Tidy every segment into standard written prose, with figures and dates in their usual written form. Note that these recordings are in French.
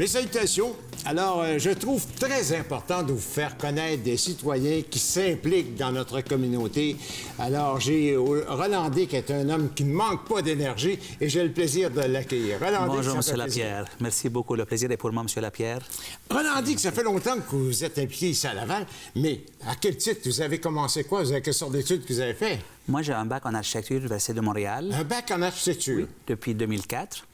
Mes salutations. Alors, je trouve très important de vous faire connaître des citoyens qui s'impliquent dans notre communauté. Alors, j'ai Roland-Dick qui est un homme qui ne manque pas d'énergie et j'ai le plaisir de l'accueillir. Bonjour, M. Lapierre. Merci beaucoup. Le plaisir est pour moi, M. Lapierre. Roland-Dick, ça fait longtemps que vous êtes impliqué ici à Laval, mais à quel titre? Vous avez commencé quoi? Vous avez quelle sorte d'études que vous avez fait? Moi, j'ai un bac en architecture de l'Université de Montréal. Un bac en architecture? Oui, depuis 2004.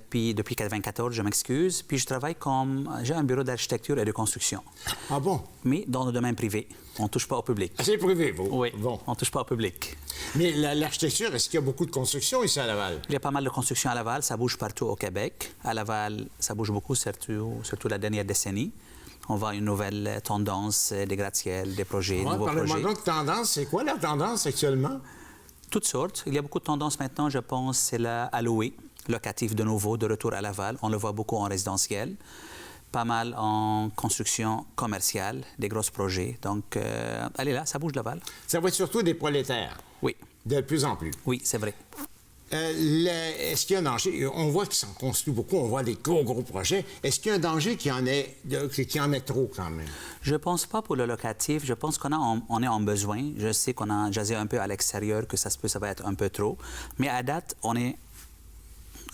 Puis depuis 1994, je m'excuse. Puis je travaille comme... J'ai un bureau d'architecture et de construction. Ah bon? Mais dans le domaine privé. On ne touche pas au public. Ah, c'est privé, vous? Oui, bon. On ne touche pas au public. Mais l'architecture, est-ce qu'il y a beaucoup de construction ici à Laval? Il y a pas mal de construction à Laval. Ça bouge partout au Québec. À Laval, ça bouge beaucoup, surtout la dernière décennie. On voit une nouvelle tendance, des gratte-ciels, des projets, nouveaux projets. Parlez-moi donc de tendance. C'est quoi la tendance actuellement? Toutes sortes. Il y a beaucoup de tendances maintenant, je pense, c'est la louer, locatif de nouveau, de retour à Laval. On le voit beaucoup en résidentiel, pas mal en construction commerciale, des gros projets. Donc, allez là, ça bouge Laval. Ça va être surtout des prolétaires? Oui. De plus en plus? Oui, c'est vrai. Est-ce qu'il y a un danger? On voit qu'ils s'en construisent beaucoup, on voit des gros projets. Est-ce qu'il y a un danger qu'il y en ait trop quand même? Je ne pense pas pour le locatif. Je pense qu'on est en besoin. Je sais qu'on a jasé un peu à l'extérieur, que ça va être un peu trop. Mais à date,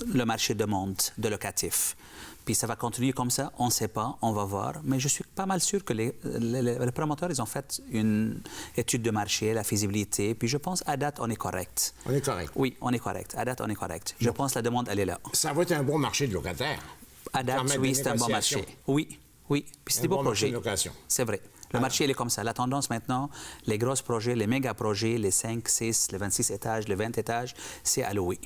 le marché demande de locatif. Puis ça va continuer comme ça, on ne sait pas, on va voir. Mais je suis pas mal sûr que les promoteurs, ils ont fait une étude de marché, la faisabilité. Puis je pense, à date, on est correct. On est correct? Oui, on est correct. À date, on est correct. Je pense que la demande, elle est là. Ça va être un bon marché de locataires? À date, oui, c'est un bon marché. Oui, oui. Puis c'est des beaux projets. C'est vrai. Le marché, il est comme ça. La tendance maintenant, les gros projets, les méga projets, les 5, 6, les 26 étages, les 20 étages, c'est à louer.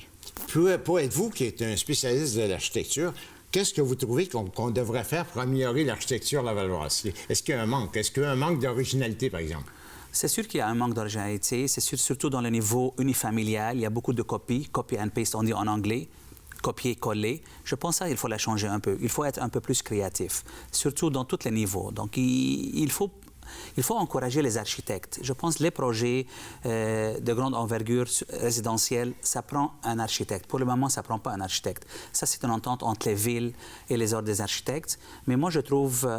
Pour être vous qui êtes un spécialiste de l'architecture, qu'est-ce que vous trouvez qu'on devrait faire pour améliorer l'architecture lavalloise? Est-ce qu'il y a un manque? Est-ce qu'il y a un manque d'originalité, par exemple? C'est sûr qu'il y a un manque d'originalité. C'est sûr, surtout dans le niveau unifamilial. Il y a beaucoup de copies. Copy and paste, on dit en anglais. Copier-coller. Je pense que ça, il faut la changer un peu. Il faut être un peu plus créatif, surtout dans tous les niveaux. Donc, il faut encourager les architectes. Je pense que les projets de grande envergure résidentielle, ça prend un architecte. Pour le moment, ça ne prend pas un architecte. Ça, c'est une entente entre les villes et les ordres des architectes. Mais moi, je trouve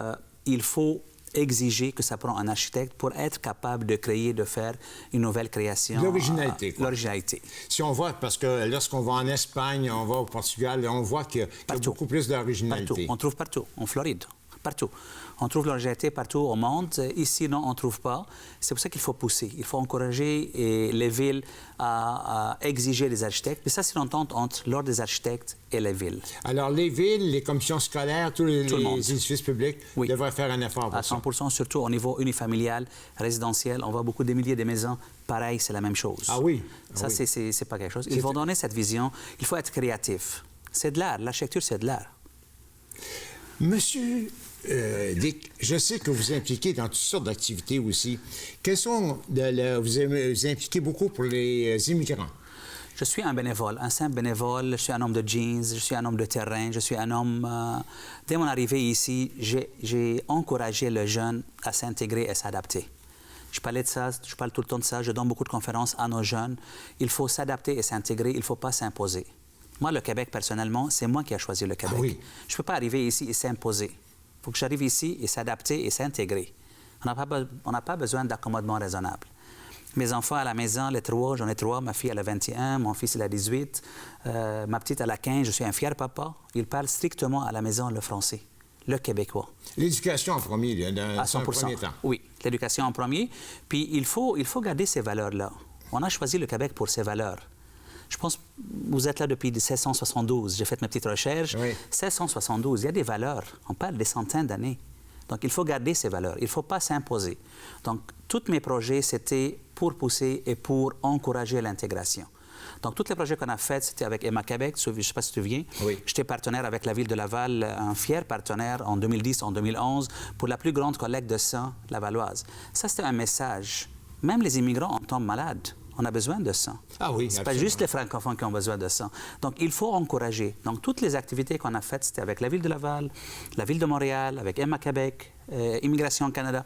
qu'il faut exiger que ça prend un architecte pour être capable de créer, de faire une nouvelle création. L'originalité. L'originalité. Si on voit, parce que lorsqu'on va en Espagne, on va au Portugal, on voit qu'il y a beaucoup plus d'originalité. Partout. On trouve partout. En Floride. Partout. On trouve l'originalité partout au monde. Ici, non, on ne trouve pas. C'est pour ça qu'il faut pousser. Il faut encourager les villes à exiger des architectes. Et ça, c'est l'entente entre l'ordre des architectes et les villes. Alors, les villes, les commissions scolaires, tous les édifices publics devraient faire un effort pour ça. À 100 surtout au niveau unifamilial, résidentiel. On voit beaucoup de milliers de maisons. Pareil, c'est la même chose. Ah oui? Ça, c'est pas quelque chose. Ils vont donner cette vision. Il faut être créatif. C'est de l'art. L'architecture, c'est de l'art. Monsieur Dick, je sais que vous impliquez dans toutes sortes d'activités aussi. Vous impliquez beaucoup pour les immigrants? Je suis un bénévole, un simple bénévole. Je suis un homme de jeans, je suis un homme de terrain, je suis un homme... Dès mon arrivée ici, j'ai encouragé les jeunes à s'intégrer et s'adapter. Je parlais de ça, je parle tout le temps de ça, je donne beaucoup de conférences à nos jeunes. Il faut s'adapter et s'intégrer, il ne faut pas s'imposer. Moi, le Québec, personnellement, c'est moi qui ai choisi le Québec. Ah oui. Je ne peux pas arriver ici et s'imposer. Il faut que j'arrive ici et s'adapter et s'intégrer. On n'a pas besoin d'accommodement raisonnable. Mes enfants à la maison, les trois, j'en ai trois. Ma fille, elle a 21, mon fils, il a 18. Ma petite, elle a 15. Je suis un fier papa. Il parle strictement à la maison le français, le québécois. L'éducation en premier, à 100%. Premier temps. Oui, l'éducation en premier. Puis il faut garder ces valeurs-là. On a choisi le Québec pour ses valeurs. Je pense que vous êtes là depuis 1672. J'ai fait mes petites recherches. Oui. 1672, il y a des valeurs. On parle des centaines d'années. Donc, il faut garder ces valeurs. Il ne faut pas s'imposer. Donc, tous mes projets, c'était pour pousser et pour encourager l'intégration. Donc, tous les projets qu'on a faits, c'était avec Emma Québec. Je ne sais pas si tu te souviens. Oui. J'étais partenaire avec la Ville de Laval, un fier partenaire en 2010, en 2011, pour la plus grande collecte de sang lavalloise. Ça, c'était un message. Même les immigrants en tombent malades. On a besoin de ça. Ah oui, c'est pas juste les francophones qui ont besoin de ça. Donc, il faut encourager. Donc, toutes les activités qu'on a faites, c'était avec la Ville de Laval, la Ville de Montréal, avec Emma Québec, Immigration Canada,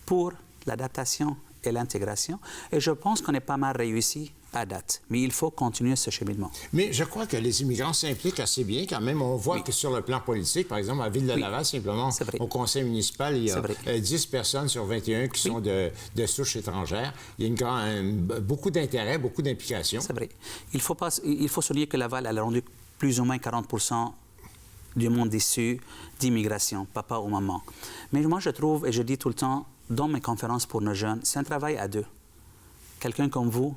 pour l'adaptation et l'intégration. Et je pense qu'on est pas mal réussi à date. Mais il faut continuer ce cheminement. Mais je crois que les immigrants s'impliquent assez bien quand même. On voit que sur le plan politique, par exemple, à la ville de Laval, simplement, au conseil municipal, il y a 10 personnes sur 21 qui sont de souche étrangère. Il y a beaucoup d'intérêt, beaucoup d'implication. C'est vrai. Il faut souligner que Laval a rendu plus ou moins 40% du monde issu d'immigration, papa ou maman. Mais moi, je trouve, et je dis tout le temps, dans mes conférences pour nos jeunes, c'est un travail à deux. Quelqu'un comme vous,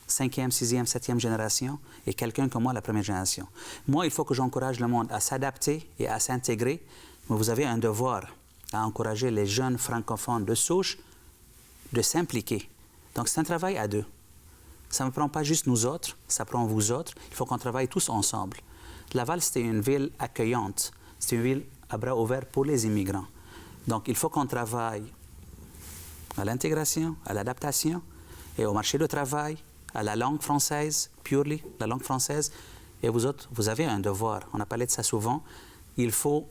5e, 6e, 7e génération, et quelqu'un comme moi, la première génération. Moi, il faut que j'encourage le monde à s'adapter et à s'intégrer, mais vous avez un devoir à encourager les jeunes francophones de souche de s'impliquer. Donc, c'est un travail à deux. Ça ne prend pas juste nous autres, ça prend vous autres. Il faut qu'on travaille tous ensemble. Laval, c'était une ville accueillante. C'est une ville à bras ouverts pour les immigrants. Donc, il faut qu'on travaille à l'intégration, à l'adaptation et au marché du travail, à la langue française, purely, la langue française. Et vous autres, vous avez un devoir. On a parlé de ça souvent. Il faut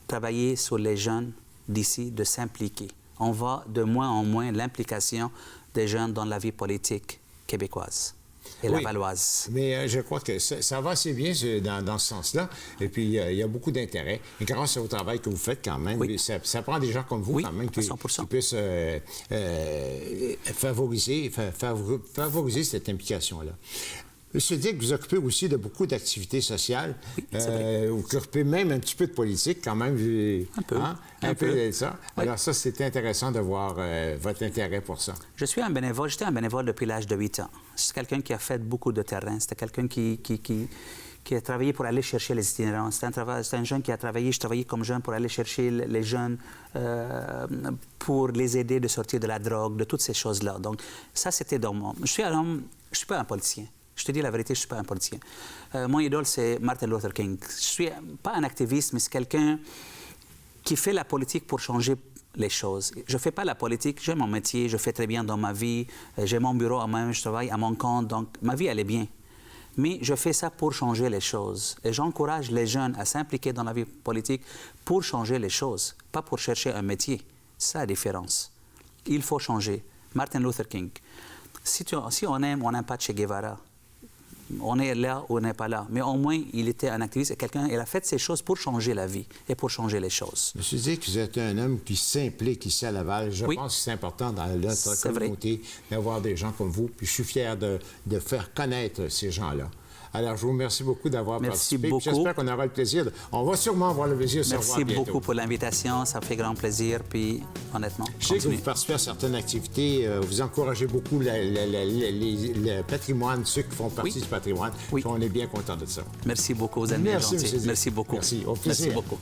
travailler sur les jeunes d'ici, de s'impliquer. On voit de moins en moins l'implication des jeunes dans la vie politique québécoise et lavalloise. Mais je crois que ça va assez bien dans ce sens-là. Et puis, il y a beaucoup d'intérêt. Et grâce au travail que vous faites quand même, ça prend des gens comme vous quand même qui puissent favoriser cette implication-là. Monsieur Dick, vous occupez aussi de beaucoup d'activités sociales. Vous occupez même un petit peu de politique quand même. Un peu de ça. Oui. Alors ça, c'est intéressant de voir votre intérêt pour ça. J'étais un bénévole depuis l'âge de 8 ans. C'est quelqu'un qui a fait beaucoup de terrain. C'était quelqu'un qui a travaillé pour aller chercher les itinérants. C'est un jeune qui a travaillé, je travaillais comme jeune pour aller chercher les jeunes, pour les aider de sortir de la drogue, de toutes ces choses-là. Donc ça, c'était dans moi. Je suis pas un politicien. Je te dis la vérité, je ne suis pas un politicien. Mon idole, c'est Martin Luther King. Je ne suis pas un activiste, mais c'est quelqu'un qui fait la politique pour changer les choses. Je ne fais pas la politique, j'ai mon métier, je fais très bien dans ma vie, j'ai mon bureau à moi-même, je travaille à mon compte, donc ma vie, elle est bien. Mais je fais ça pour changer les choses. Et j'encourage les jeunes à s'impliquer dans la vie politique pour changer les choses, pas pour chercher un métier. C'est ça la différence. Il faut changer. Martin Luther King. Si on aime, on n'aime pas Che Guevara. On est là ou on n'est pas là. Mais au moins, il était un activiste et il a fait ces choses pour changer la vie et pour changer les choses. Monsieur Dick, vous êtes un homme qui s'implique ici à Laval. Je pense que c'est important dans notre communauté d'avoir des gens comme vous. Puis je suis fier de faire connaître ces gens-là. Alors, je vous remercie beaucoup d'avoir participé. J'espère qu'on aura le plaisir. On va sûrement avoir le plaisir de se revoir bientôt. Merci beaucoup pour l'invitation. Ça me fait grand plaisir. Puis, honnêtement, je sais que vous participez à certaines activités. Vous encouragez beaucoup le patrimoine, ceux qui font partie du patrimoine. On est bien content de ça. Merci beaucoup. Vous êtes bien gentils. Merci beaucoup. Merci. Au plaisir. Merci beaucoup.